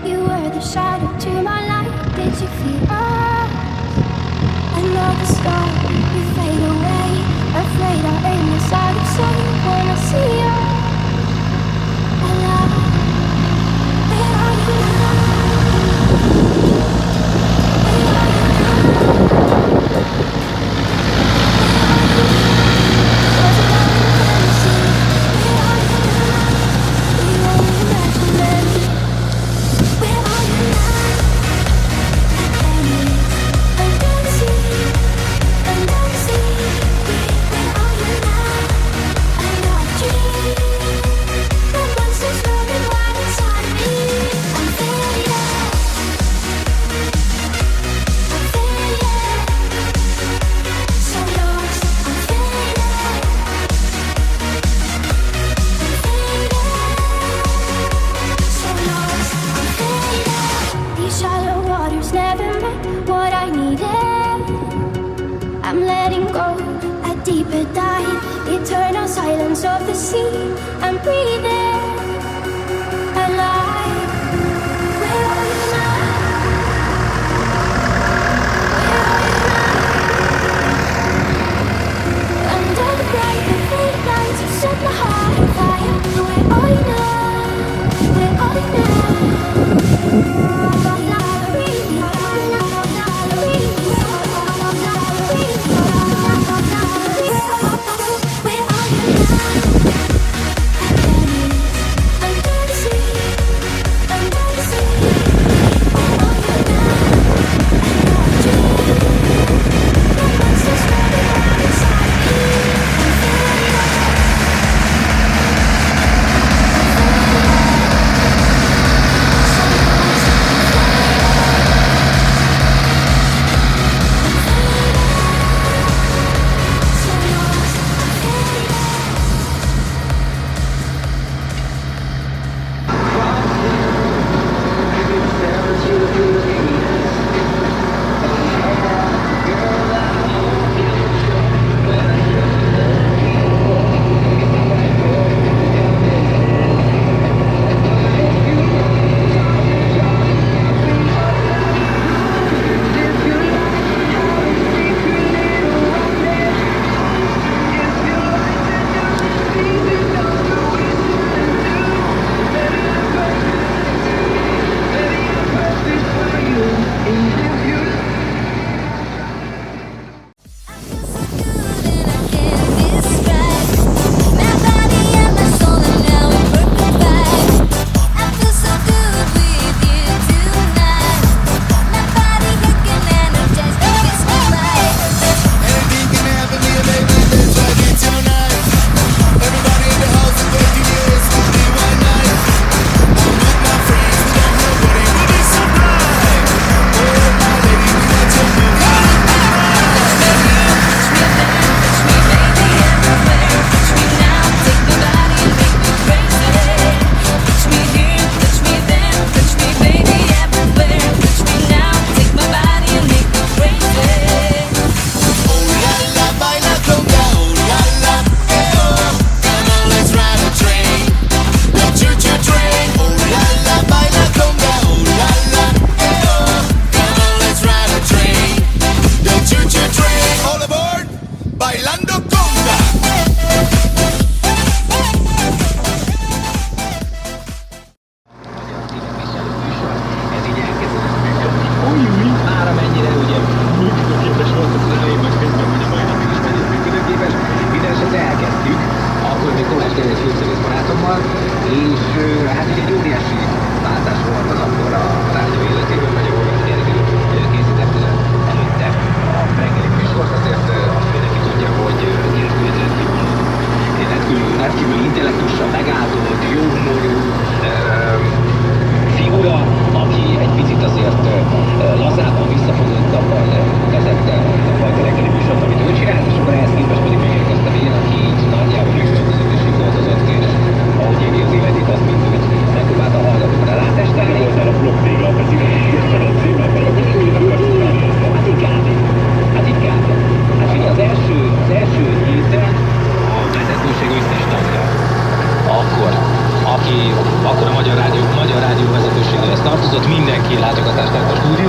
You were the shadow to my light. Did you feel us? Another star, we fade away. Afraid our aim is out of sight. Wanna see us alive. Where are you now? Where are you now? Was it all in fantasy? Where are you now? We only imaginary. Where are you now? I'm dancing. Where are you now? I know a dream. The monster's running wild inside me. I'm faded. So lost. I'm faded. So lost. I'm faded. These shallow waters never meant what I needed. I'm letting go, a deeper dive, eternal silence of the sea. I'm breathing alive. Where are you now? Where are you now? Under the bright and fake lights, you set my heart on fire. Where are you now? Where are you now? later contaste con tus